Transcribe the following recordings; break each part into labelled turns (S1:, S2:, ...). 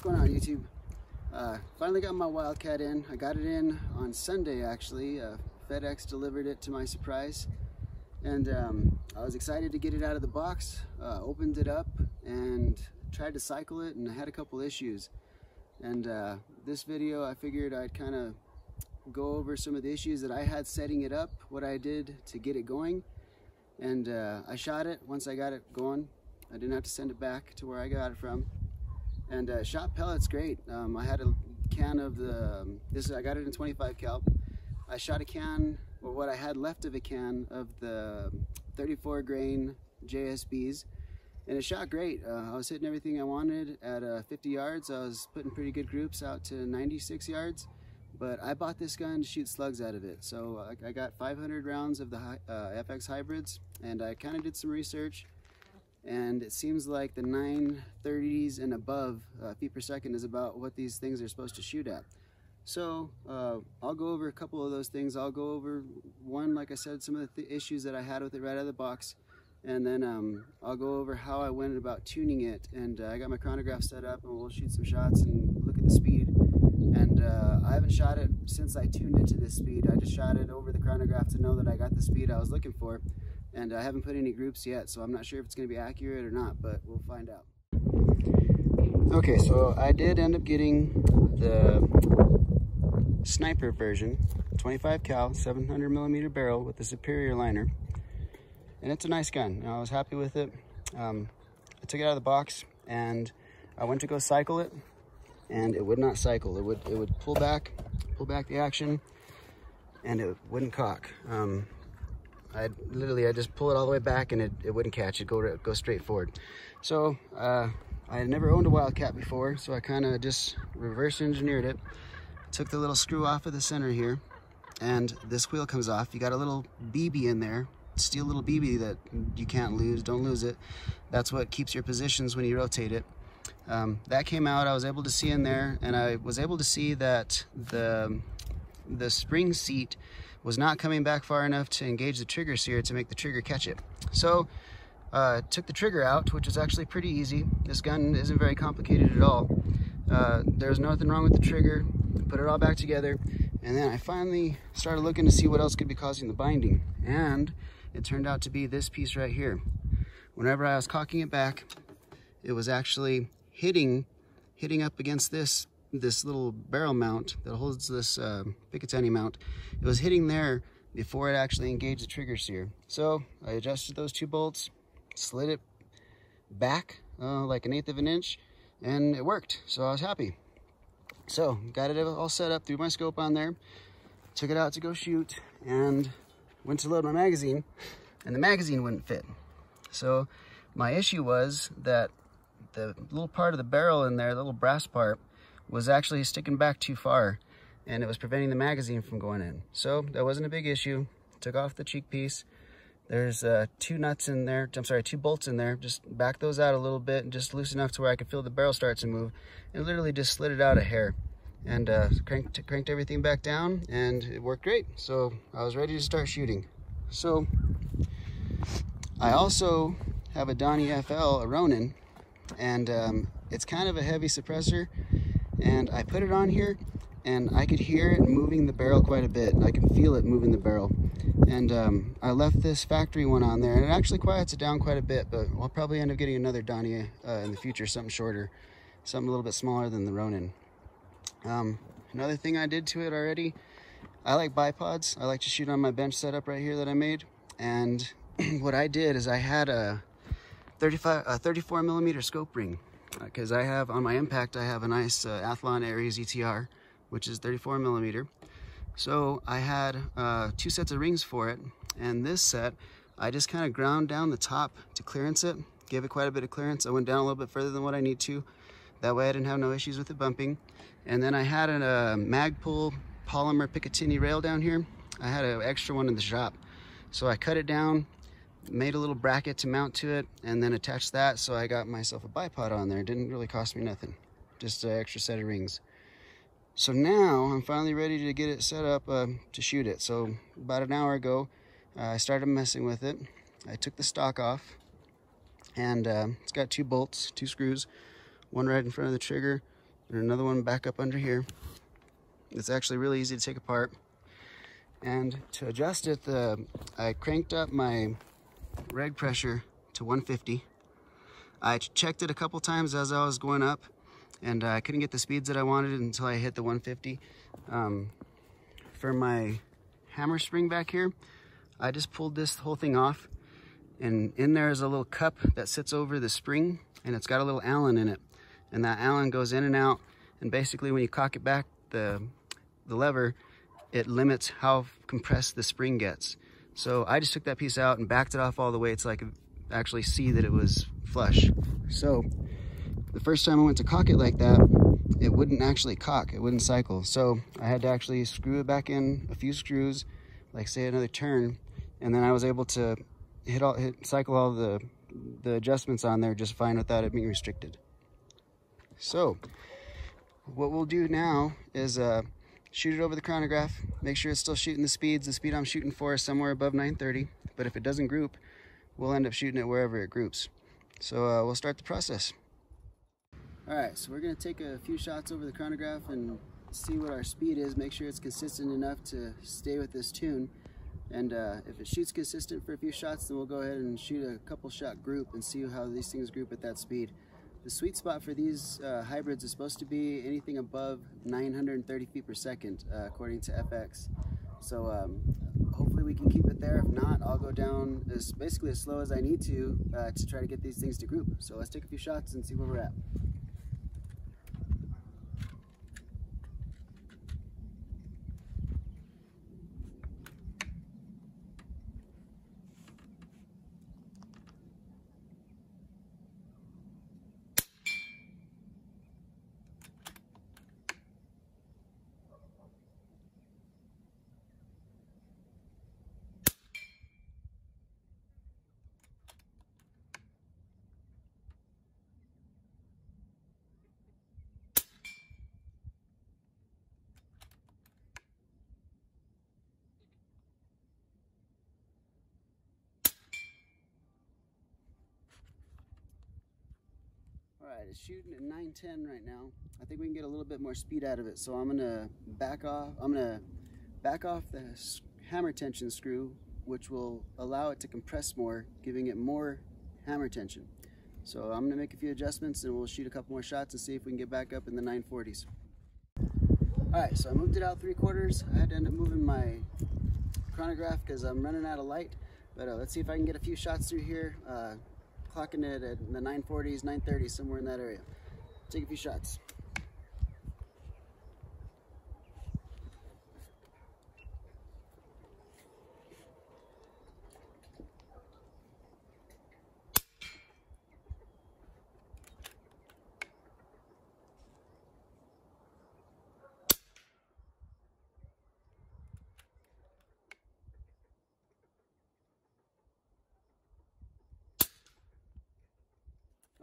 S1: going on, YouTube? Finally got my Wildcat in. I got it in on Sunday, actually. FedEx delivered it to my surprise, and I was excited to get it out of the box. Opened it up and tried to cycle it, and I had a couple issues. And this video, I figured I'd kind of go over some of the issues that I had setting it up, what I did to get it going, and I shot it. Once I got it going, I didn't have to send it back to where I got it from. And shot pellets great. I had a can of the, I got it in 25 cal. I shot a can, or what I had left of a can of the 34 grain JSBs, and it shot great. I was hitting everything I wanted at 50 yards. I was putting pretty good groups out to 96 yards, but I bought this gun to shoot slugs out of it. So I got 500 rounds of the FX hybrids, and I kind of did some research, and it seems like the 930s and above feet per second is about what these things are supposed to shoot at. So I'll go over a couple of those things. I'll go over one, like I said, some of the issues that I had with it right out of the box, and then I'll go over how I went about tuning it. And I got my chronograph set up, and we'll shoot some shots and look at the speed. And I haven't shot it since I tuned it to this speed. I just shot it over the chronograph to know that I got the speed I was looking for. And I haven't put any groups yet, so I'm not sure if it's going to be accurate or not, but we'll find out. Okay, so I did end up getting the sniper version, 25 cal, 700 millimeter barrel with the superior liner, and it's a nice gun. I was happy with it. I took it out of the box and I went to go cycle it, and it would not cycle. It would pull back the action, and it wouldn't cock. I just pull it all the way back, and it wouldn't catch. It'd go straight forward. So I had never owned a Wildcat before, so I kind of just reverse engineered it. Took the little screw off of the center here, and this wheel comes off. You got a little BB in there, steel little BB that you can't lose. Don't lose it. That's what keeps your positions when you rotate it. That came out. I was able to see in there, and I was able to see that the spring seat was not coming back far enough to engage the trigger sear to make the trigger catch it. So took the trigger out, which is actually pretty easy. This gun isn't very complicated at all. There's nothing wrong with the trigger. Put it all back together, and then I finally started looking to see what else could be causing the binding, and it turned out to be this piece right here. Whenever I was cocking it back, it was actually hitting up against this little barrel mount that holds this Picatinny mount. It was hitting there before it actually engaged the trigger sear. So I adjusted those two bolts, slid it back like 1/8 of an inch, and it worked. So I was happy. So got it all set up, threw my scope on there, took it out to go shoot, and went to load my magazine, and the magazine wouldn't fit. So my issue was that the little part of the barrel in there, the little brass part, was actually sticking back too far, and it was preventing the magazine from going in. So that wasn't a big issue. Took off the cheek piece. There's two bolts in there. Just back those out a little bit, and just loose enough to where I could feel the barrel start to move, and literally just slid it out a hair, and cranked everything back down, and it worked great. So I was ready to start shooting. So I also have a Donnie FL, a Ronin, and it's kind of a heavy suppressor, and I put it on here, and I could hear it moving the barrel quite a bit. I can feel it moving the barrel. And I left this factory one on there, and it actually quiets it down quite a bit, but I'll probably end up getting another Donnie in the future, something shorter, something a little bit smaller than the Ronin. Another thing I did to it already, I like bipods. I like to shoot on my bench setup right here that I made, and what I did is I had a 34 millimeter scope ring, because I have, on my impact, I have a nice Athlon Aries ETR, which is 34 millimeter. So I had 2 sets of rings for it, and this set, I just kind of ground down the top to clearance it, gave it quite a bit of clearance. I went down a little bit further than what I need to. That way I didn't have no issues with it bumping. And then I had a Magpul polymer Picatinny rail down here. I had an extra one in the shop. So I cut it down, made a little bracket to mount to it, and then attached that, so I got myself a bipod on there. It didn't really cost me nothing, just an extra set of rings. So now I'm finally ready to get it set up to shoot it. So about an hour ago, I started messing with it. I took the stock off, and it's got 2 bolts, 2 screws, one right in front of the trigger and another one back up under here. It's actually really easy to take apart. And to adjust it, I cranked up my reg pressure to 150. I checked it a couple times as I was going up, and I couldn't get the speeds that I wanted until I hit the 150. For my hammer spring back here, I just pulled this whole thing off, and in there is a little cup that sits over the spring, and it's got a little Allen in it, and that Allen goes in and out, and basically when you cock it back, the lever, it limits how compressed the spring gets. So I just took that piece out and backed it off all the way so I could actually see that it was flush. So the first time I went to cock it like that, it wouldn't actually cock, it wouldn't cycle. So I had to actually screw it back in a few screws, like say another turn, and then I was able to cycle all the adjustments on there just fine without it being restricted. So what we'll do now is shoot it over the chronograph, make sure it's still shooting the speeds. The speed I'm shooting for is somewhere above 930, but if it doesn't group, we'll end up shooting it wherever it groups. So we'll start the process. Alright, so we're going to take a few shots over the chronograph and see what our speed is, make sure it's consistent enough to stay with this tune. And if it shoots consistent for a few shots, then we'll go ahead and shoot a couple shot group and see how these things group at that speed. The sweet spot for these hybrids is supposed to be anything above 930 feet per second, according to FX. So hopefully we can keep it there. If not, I'll go down basically as slow as I need to try to get these things to group. So let's take a few shots and see where we're at. Alright, it's shooting at 910 right now. I think we can get a little bit more speed out of it, so I'm gonna back off the hammer tension screw, which will allow it to compress more, giving it more hammer tension. So I'm gonna make a few adjustments and we'll shoot a couple more shots and see if we can get back up in the 940s. Alright, so I moved it out 3/4. I had to end up moving my chronograph because I'm running out of light, but let's see if I can get a few shots through here. Clocking it at the 940s, 930s, somewhere in that area. Take a few shots.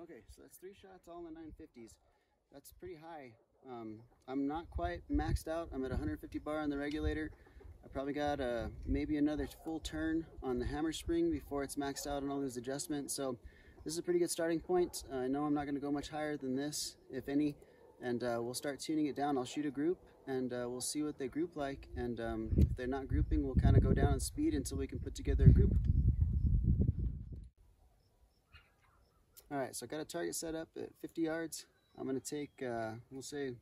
S1: Okay, so that's 3 shots all in the 950s. That's pretty high. I'm not quite maxed out. I'm at 150 bar on the regulator. I probably got maybe another full turn on the hammer spring before it's maxed out on all those adjustments. So this is a pretty good starting point. I know I'm not going to go much higher than this, if any, and we'll start tuning it down. I'll shoot a group and we'll see what they group like, and if they're not grouping, we'll kind of go down in speed until we can put together a group. Alright, so I got a target set up at 50 yards. I'm going to take, we'll say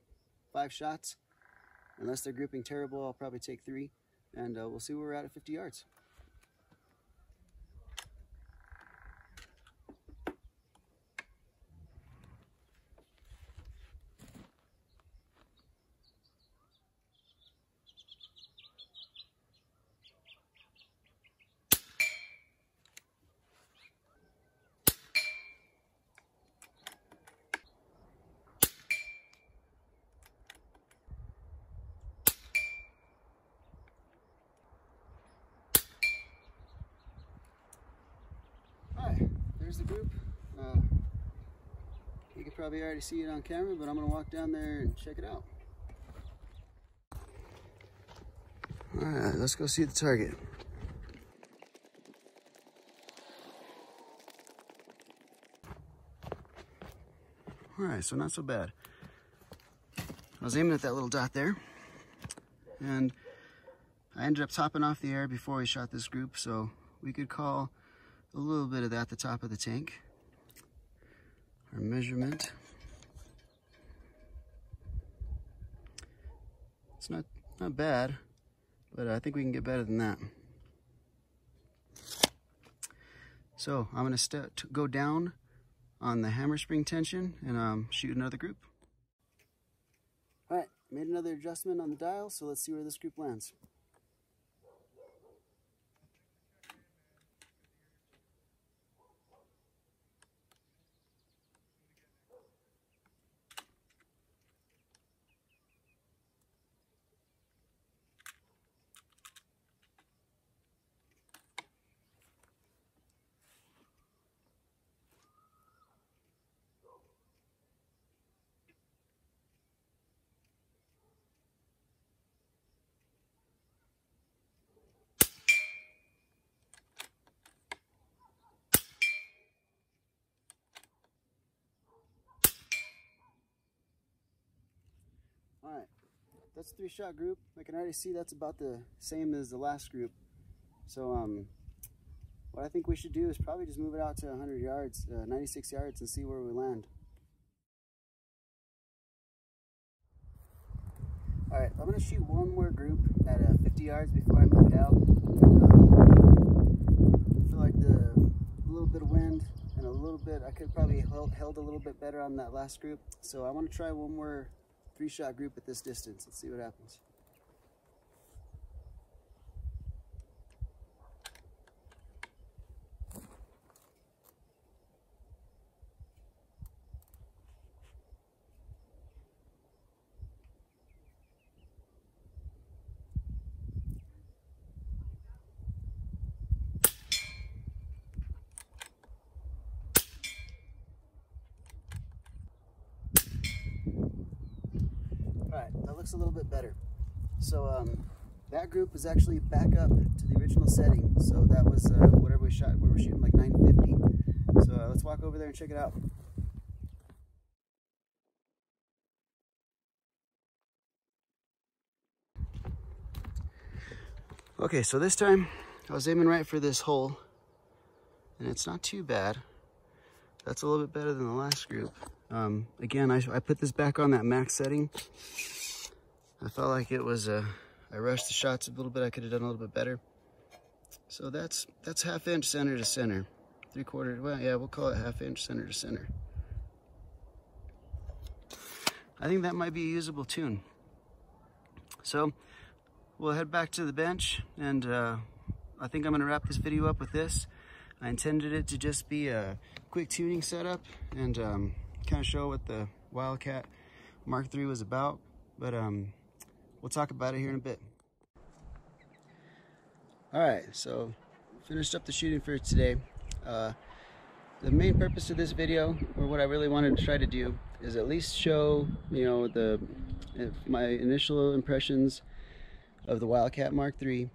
S1: 5 shots. Unless they're grouping terrible, I'll probably take 3. And we'll see where we're at 50 yards. There's the group. You can probably already see it on camera, but I'm going to walk down there and check it out. Alright, let's go see the target. Alright, so not so bad. was aiming at that little dot there, and I ended up topping off the air before we shot this group, so we could call a little bit of that the top of the tank. Our measurement. It's not bad, but I think we can get better than that. So I'm going to go down on the hammer spring tension and shoot another group. All right, made another adjustment on the dial, so let's see where this group lands. All right, that's a 3-shot group. I can already see that's about the same as the last group. So what I think we should do is probably just move it out to 100 yards, 96 yards, and see where we land. All right, I'm gonna shoot one more group at 50 yards before I move it out. I feel like a little bit of wind and a little bit, I could probably held a little bit better on that last group. So I want to try one more 3-shot group at this distance. Let's see what happens. Alright, that looks a little bit better. So that group is actually back up to the original setting. So that was whatever we shot, we were shooting like 950. So let's walk over there and check it out. Okay, so this time I was aiming right for this hole, and it's not too bad. That's a little bit better than the last group. Again, I put this back on that max setting. I felt like it was I rushed the shots a little bit. I could have done a little bit better. So that's 1/2 inch center to center, 3/4. Well, yeah, we'll call it 1/2 inch center to center. I think that might be a usable tune. So we'll head back to the bench, and I think I'm going to wrap this video up with this. I intended it to just be a quick tuning setup and kind of show what the Wildcat Mark III was about, but we'll talk about it here in a bit. Alright, so finished up the shooting for today. The main purpose of this video, or what I really wanted to try to do, is at least show, you know, my initial impressions of the Wildcat Mark III,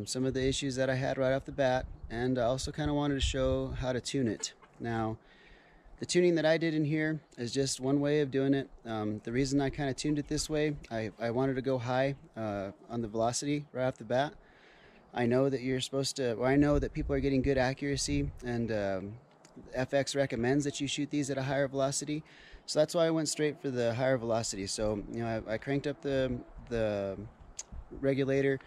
S1: some of the issues that I had right off the bat, and I also kind of wanted to show how to tune it. Now, the tuning that I did in here is just one way of doing it. The reason I kind of tuned it this way, I wanted to go high on the velocity right off the bat. I know that you're supposed to, or I know that people are getting good accuracy, and FX recommends that you shoot these at a higher velocity. So that's why I went straight for the higher velocity. So, you know, I cranked up the regulator,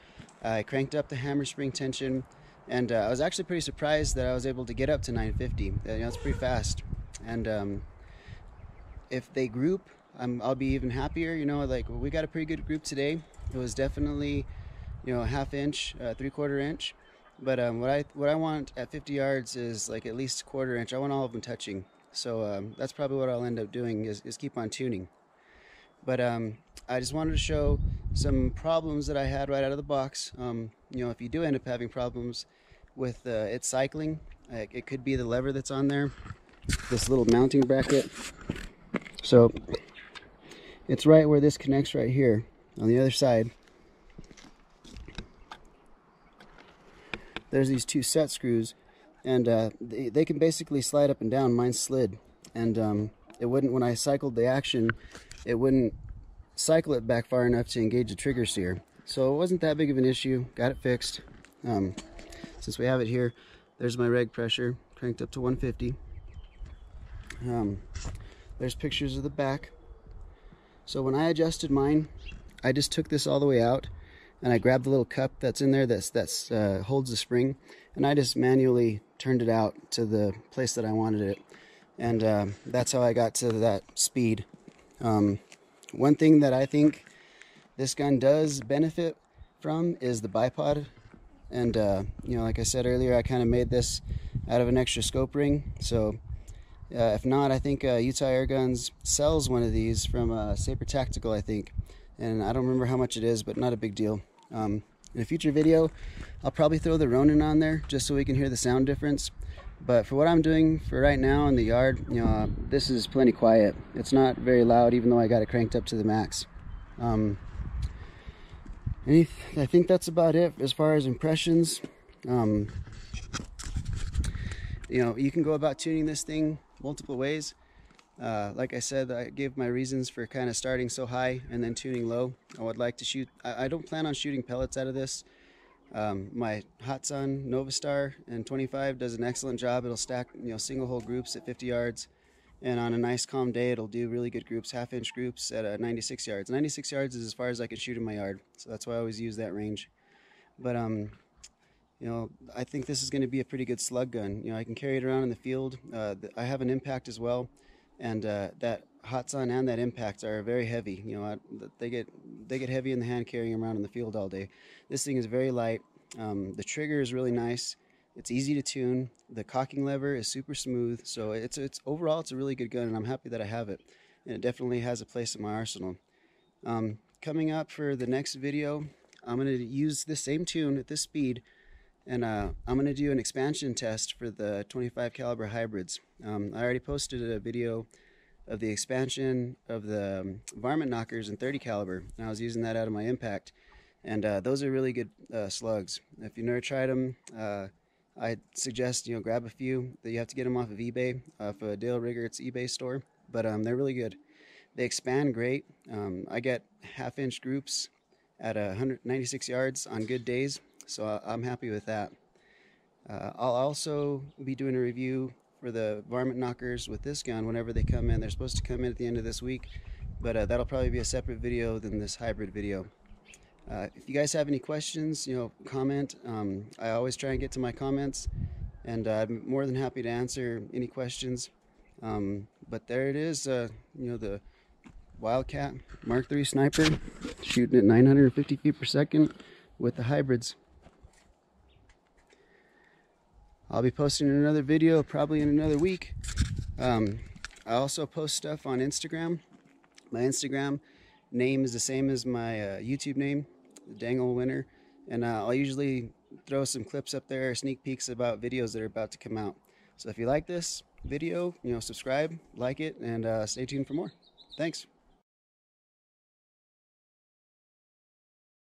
S1: I cranked up the hammer spring tension, and I was actually pretty surprised that I was able to get up to 950. You know, it's pretty fast. And if they group, I'll be even happier. You know, like, well, we got a pretty good group today. It was definitely, you know, 1/2 inch, 3/4 inch. But what I want at 50 yards is like at least 1/4 inch. I want all of them touching. So that's probably what I'll end up doing is keep on tuning. But I just wanted to show some problems that I had right out of the box. You know, if you do end up having problems with it cycling, it could be the lever that's on there, this little mounting bracket. So it's right where this connects right here on the other side. There's these 2 set screws, and they can basically slide up and down. Mine slid, and it wouldn't, when I cycled the action, it wouldn't cycle it back far enough to engage the trigger steer. So it wasn't that big of an issue. Got it fixed. Since we have it here, there's my reg pressure cranked up to 150. There's pictures of the back. So when I adjusted mine, I just took this all the way out and I grabbed the little cup that's in there that holds the spring, and I just manually turned it out to the place that I wanted it, and that's how I got to that speed. One thing that I think this gun does benefit from is the bipod, and you know, like I said earlier, I kind of made this out of an extra scope ring. So if not, I think Utah Airguns sells one of these from Saber Tactical, I think, and I don't remember how much it is, but not a big deal. In a future video, I'll probably throw the Ronin on there just so we can hear the sound difference. But for what I'm doing for right now in the yard, you know, this is plenty quiet. It's not very loud, even though I got it cranked up to the max. I think that's about it as far as impressions. You know, you can go about tuning this thing multiple ways. Like I said, I gave my reasons for kind of starting so high and then tuning low. I would like to shoot, I don't plan on shooting pellets out of this. My Hot Sun Novastar and 25 does an excellent job. It'll stack, you know, single hole groups at 50 yards, and on a nice calm day it'll do really good groups, half-inch groups at 96 yards. 96 yards is as far as I can shoot in my yard, so that's why I always use that range. But you know, I think this is going to be a pretty good slug gun. You know, I can carry it around in the field. I have an impact as well, and that Hot Sun and that impact are very heavy. You know, they get heavy in the hand carrying them around in the field all day. This thing is very light. The trigger is really nice. It's easy to tune. The cocking lever is super smooth. So it's overall it's a really good gun, and I'm happy that I have it. And it definitely has a place in my arsenal. Coming up for the next video, I'm going to use the same tune at this speed, and I'm going to do an expansion test for the 25 caliber hybrids. I already posted a video of the expansion of the varmint knockers in 30 caliber, and I was using that out of my impact, and those are really good slugs. If you've never tried them, I suggest, you know, grab a few. You have to get them off of eBay, off of Dale Riggert's eBay store, but they're really good. They expand great. I get half-inch groups at 196 yards on good days, so I'm happy with that. I'll also be doing a review for the varmint knockers with this gun whenever they come in. They're supposed to come in at the end of this week, but that'll probably be a separate video than this hybrid video. If you guys have any questions, you know, comment. I always try and get to my comments, and I'm more than happy to answer any questions. But there it is, you know, the Wildcat Mark III sniper, shooting at 950 feet per second with the hybrids. I'll be posting another video probably in another week. I also post stuff on Instagram. My Instagram name is the same as my YouTube name, dang.ol.winner, and I'll usually throw some clips up there, sneak peeks about videos that are about to come out. So if you like this video, you know, subscribe, like it, and stay tuned for more. Thanks.